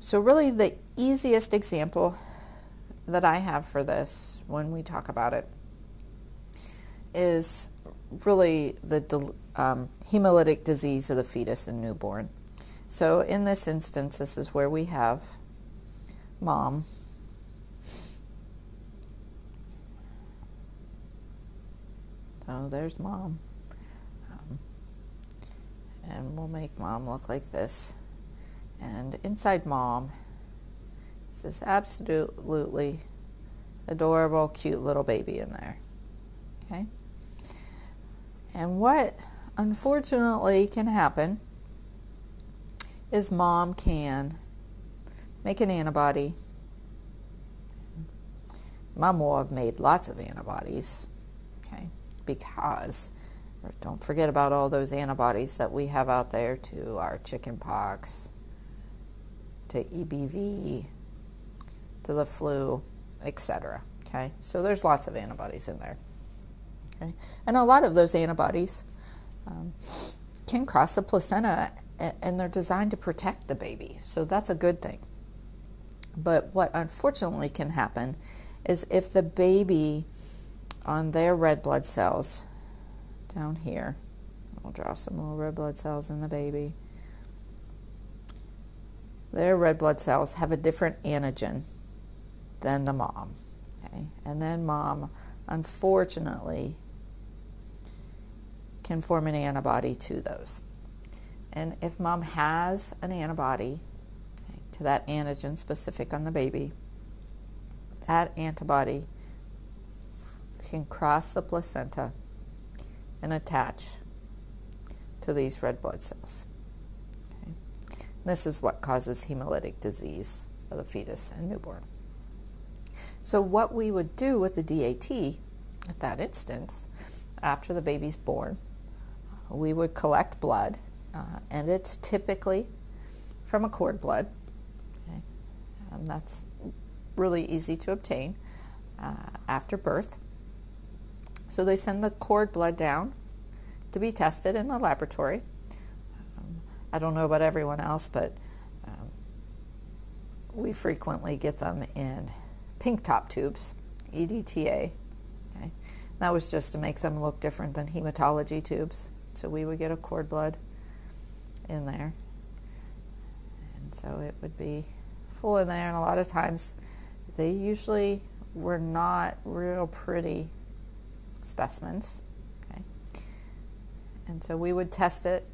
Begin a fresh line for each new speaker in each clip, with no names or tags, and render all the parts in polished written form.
So really the easiest example that I have for this when we talk about it is really the hemolytic disease of the fetus and newborn. So in this instance, this is where we have mom. So there's mom. And we'll make mom look like this. And inside mom is this absolutely adorable, cute little baby in there. Okay? And what unfortunately can happen is mom can make an antibody. Mom will have made lots of antibodies, okay? Because don't forget about all those antibodies that we have out there to our chicken pox, to EBV, to the flu, etc. Okay, so there's lots of antibodies in there. Okay, and a lot of those antibodies can cross the placenta, and they're designed to protect the baby, so that's a good thing. But what unfortunately can happen is if the baby on their red blood cells down here, I'll draw some little red blood cells in the baby. Their red blood cells have a different antigen than the mom. Okay? And then mom, unfortunately, can form an antibody to those. And if mom has an antibody, okay, to that antigen specific on the baby, that antibody can cross the placenta and attach to these red blood cells. Okay. This is what causes hemolytic disease of the fetus and newborn. So what we would do with the DAT at that instance, after the baby's born, we would collect blood, and it's typically from a cord blood. Okay. That's really easy to obtain after birth. So they send the cord blood down to be tested in the laboratory. I don't know about everyone else, but we frequently get them in pink top tubes, EDTA. Okay. That was just to make them look different than hematology tubes. So we would get a cord blood in there. And so it would be full in there, and a lot of times they usually were not real pretty specimens. Okay. And so we would test it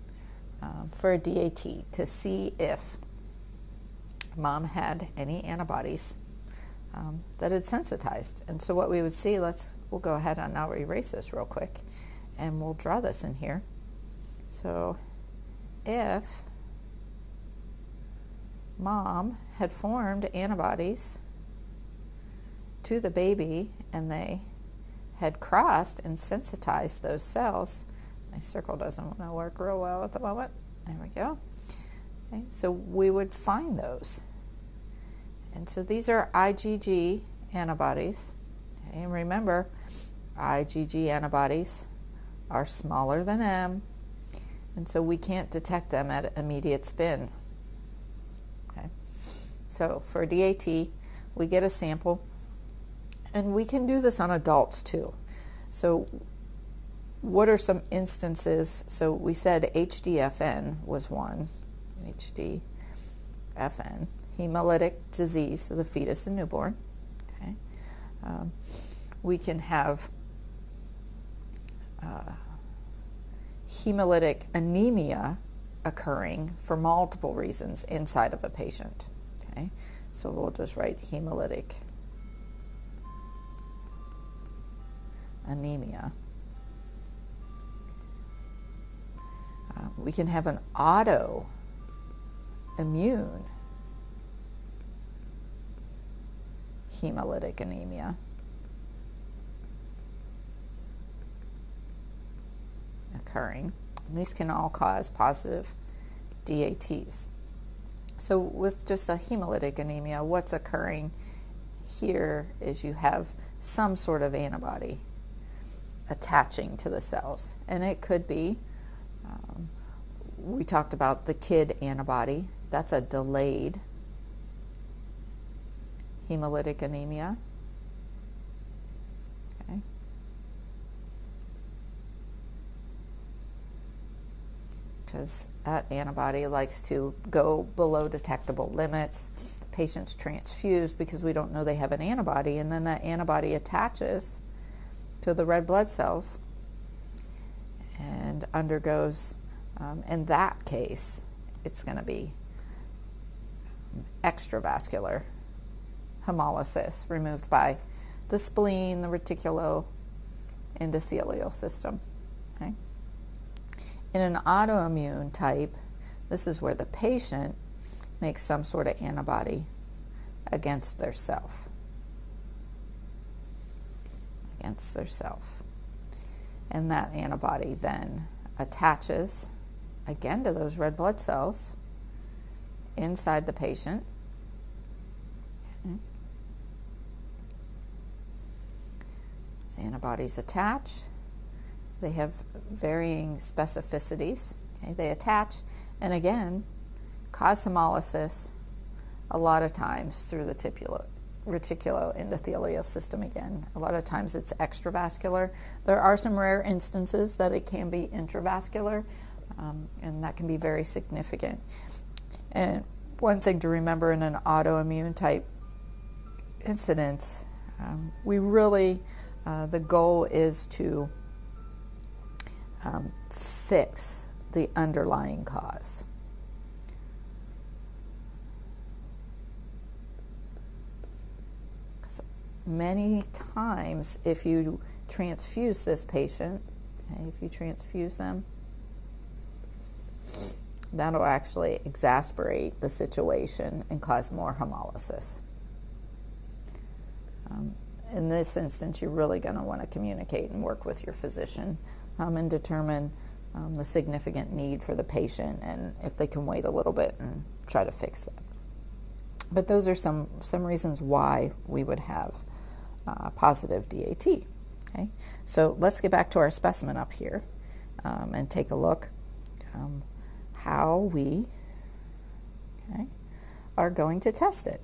for a DAT to see if mom had any antibodies that had sensitized. And so what we would see, we'll go ahead and I'll erase this real quick, and we'll draw this in here. So if mom had formed antibodies to the baby and they had crossed and sensitized those cells, my circle doesn't want to work real well at the moment. There we go. Okay, so we would find those. And so these are IgG antibodies. Okay, and remember, IgG antibodies are smaller than M, and so we can't detect them at immediate spin. Okay, so for DAT, we get a sample, and we can do this on adults too. So what are some instances? So we said HDFN was one, HDFN, hemolytic disease of the fetus and newborn. Okay, we can have hemolytic anemia occurring for multiple reasons inside of a patient. Okay, so we'll just write hemolytic anemia. We can have an autoimmune hemolytic anemia occurring. And these can all cause positive DATs. So with just a hemolytic anemia, what's occurring here is you have some sort of antibody attaching to the cells. And it could be, we talked about the KID antibody. That's a delayed hemolytic anemia. Okay. Because that antibody likes to go below detectable limits. Patients transfuse because we don't know they have an antibody, and then that antibody attaches to the red blood cells and undergoes, in that case, it's going to be extravascular hemolysis removed by the spleen, the reticuloendothelial system. Okay? In an autoimmune type, this is where the patient makes some sort of antibody against their self. And that antibody then attaches again to those red blood cells inside the patient. Okay. The antibodies attach. They have varying specificities. Okay. They attach and again cause hemolysis a lot of times through the reticuloendothelial system again. A lot of times it's extravascular. There are some rare instances that it can be intravascular, and that can be very significant. And one thing to remember in an autoimmune type incident, we really, the goal is to fix the underlying cause. Many times, if you transfuse this patient, okay, if you transfuse them, that'll actually exacerbate the situation and cause more hemolysis. In this instance, you're really going to want to communicate and work with your physician and determine the significant need for the patient and if they can wait a little bit and try to fix that. But those are some reasons why we would have positive DAT. Okay, so let's get back to our specimen up here and take a look how we are going to test it.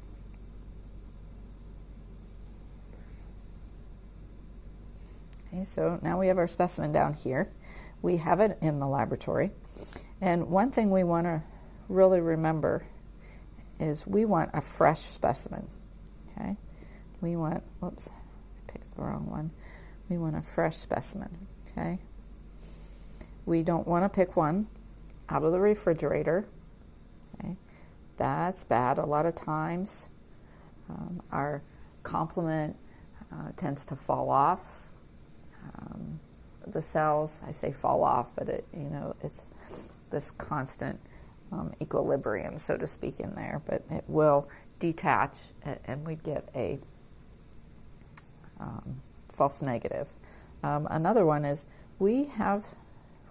Okay, so now we have our specimen down here. We have it in the laboratory, and one thing we want to really remember is we want a fresh specimen. Okay, we want, whoops, I picked the wrong one. We want a fresh specimen. Okay, we don't want to pick one out of the refrigerator. Okay, that's bad. A lot of times our complement tends to fall off. The cells, I say fall off, but it's this constant equilibrium, so to speak, in there, but it will detach and we'd get a false negative. Another one is we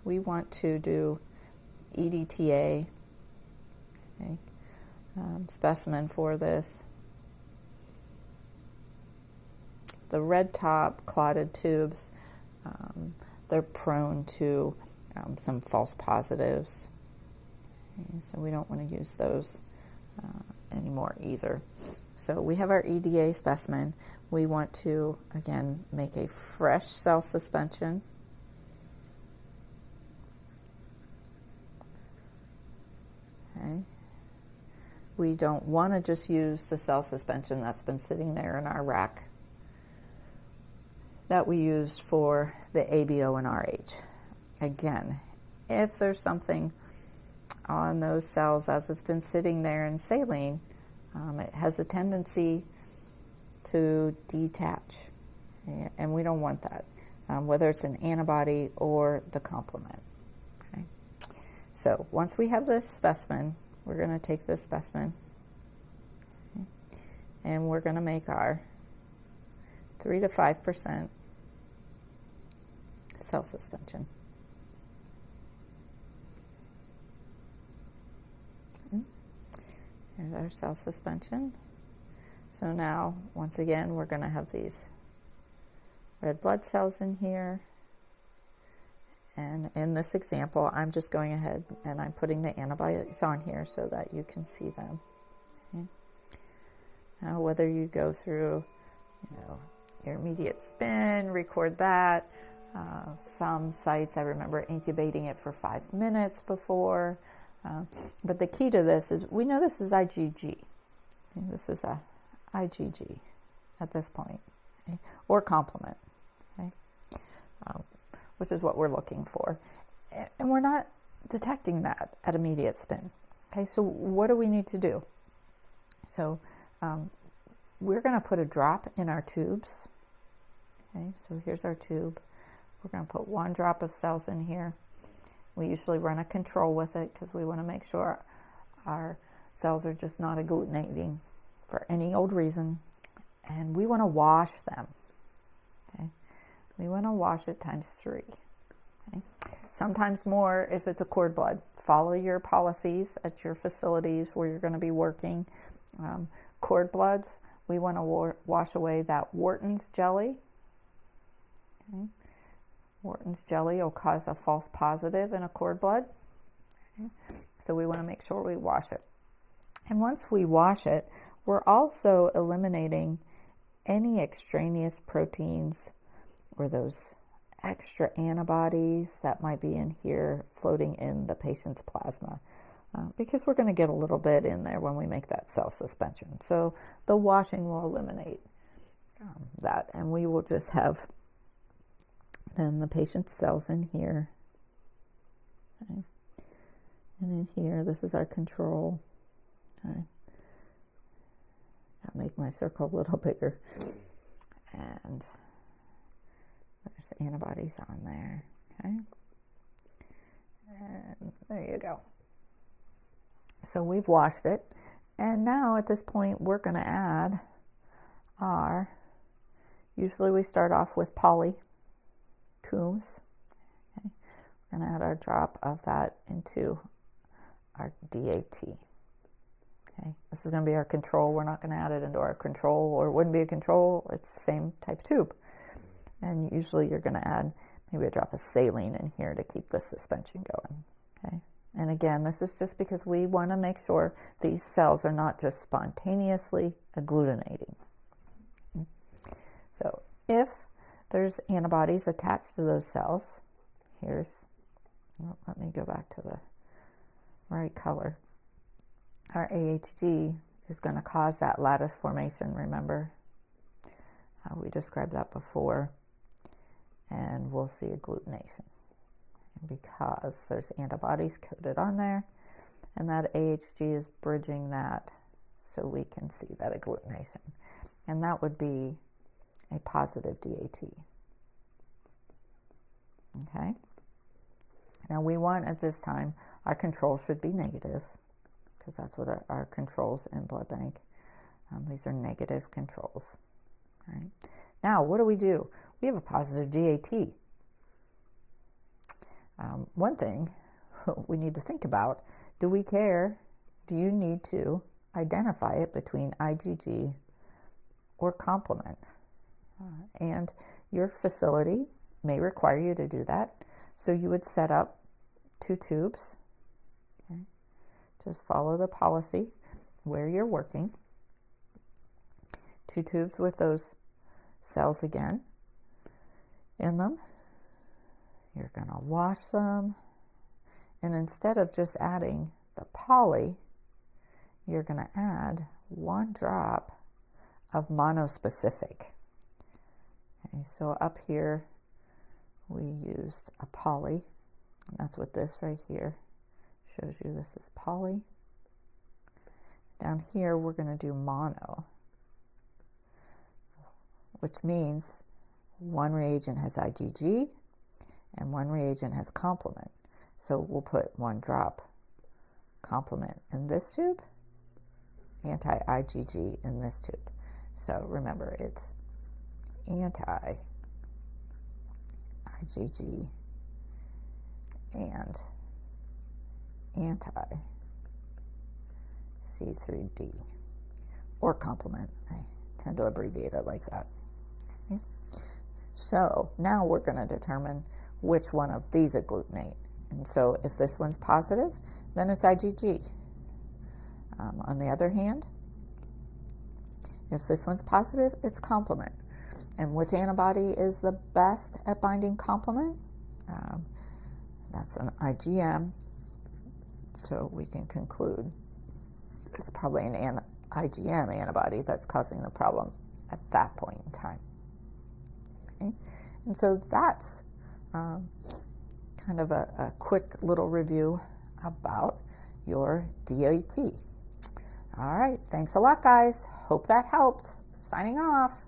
want to do EDTA, okay, specimen for this. The red top clotted tubes, they're prone to some false positives. Okay, so we don't want to use those anymore either. So we have our EDA specimen. We want to, again, make a fresh cell suspension. Okay. We don't want to just use the cell suspension that's been sitting there in our rack that we used for the ABO and RH. Again, if there's something on those cells as it's been sitting there in saline, it has a tendency to detach, and we don't want that, whether it's an antibody or the complement. Okay. So once we have this specimen, we're going to take this specimen, okay, and we're going to make our 3 to 5% cell suspension. Okay. Here's our cell suspension. So now, once again, we're going to have these red blood cells in here. And in this example, I'm just going ahead and I'm putting the antibodies on here so that you can see them. Okay. whether you go through, your immediate spin, record that. Some sites, I remember incubating it for 5 minutes before. But the key to this is, we know this is IgG. Okay, this is a IgG at this point, okay, or complement, okay, which is what we're looking for. And we're not detecting that at immediate spin. Okay, so what do we need to do? So we're going to put a drop in our tubes. Okay, so here's our tube. We're going to put 1 drop of cells in here. We usually run a control with it because we want to make sure our cells are just not agglutinating for any old reason. And we want to wash them. Okay, we want to wash it ×3. Okay, sometimes more if it's a cord blood. Follow your policies at your facilities where you're going to be working. Cord bloods, we want to wash away that Wharton's jelly. Okay. Wharton's jelly will cause a false positive in a cord blood. Okay. So we want to make sure we wash it. And once we wash it, we're also eliminating any extraneous proteins or those extra antibodies that might be in here floating in the patient's plasma, because we're going to get a little bit in there when we make that cell suspension. So the washing will eliminate that, and we will just have then the patient's cells in here. Okay. And in here, this is our control. Okay. I'll make my circle a little bigger. And there's antibodies on there. Okay. And there you go. So we've washed it. And now at this point, we're going to add our, usually we start off with poly. Coombs. Okay. We're going to add our drop of that into our DAT. Okay. This is going to be our control. We're not going to add it into our control, or it wouldn't be a control. It's the same type tube. And usually you're going to add maybe a drop of saline in here to keep the suspension going. Okay. And again, this is just because we want to make sure these cells are not just spontaneously agglutinating. Okay. So if there's antibodies attached to those cells. Let me go back to the right color. Our AHG is going to cause that lattice formation, remember? We described that before. And we'll see agglutination because there's antibodies coated on there. And that AHG is bridging that so we can see that agglutination. And that would be a positive DAT. Okay. Now we want at this time, our control should be negative because that's what our controls in blood bank. These are negative controls. Right. Now what do? We have a positive DAT. One thing we need to think about, do we care? Do you need to identify it between IgG or complement? And your facility may require you to do that. So you would set up 2 tubes. Okay. Just follow the policy where you're working. 2 tubes with those cells again in them. You're going to wash them. And instead of just adding the poly, you're going to add 1 drop of monospecific. Okay, so up here we used a poly. And that's what this right here shows you. This is poly. Down here we're going to do mono, which means 1 reagent has IgG and 1 reagent has complement. So we'll put 1 drop complement in this tube, anti-IgG in this tube. So remember, it's anti-IgG and anti-C3D, or complement. I tend to abbreviate it like that. Okay. So now we're going to determine which one of these agglutinate. And so if this one's positive, then it's IgG. On the other hand, If this one's positive, it's complement. And which antibody is the best at binding complement? That's an IgM, so we can conclude it's probably an IgM antibody that's causing the problem at that point in time. Okay? And so that's kind of a quick little review about your DAT. All right, thanks a lot, guys. Hope that helped. Signing off.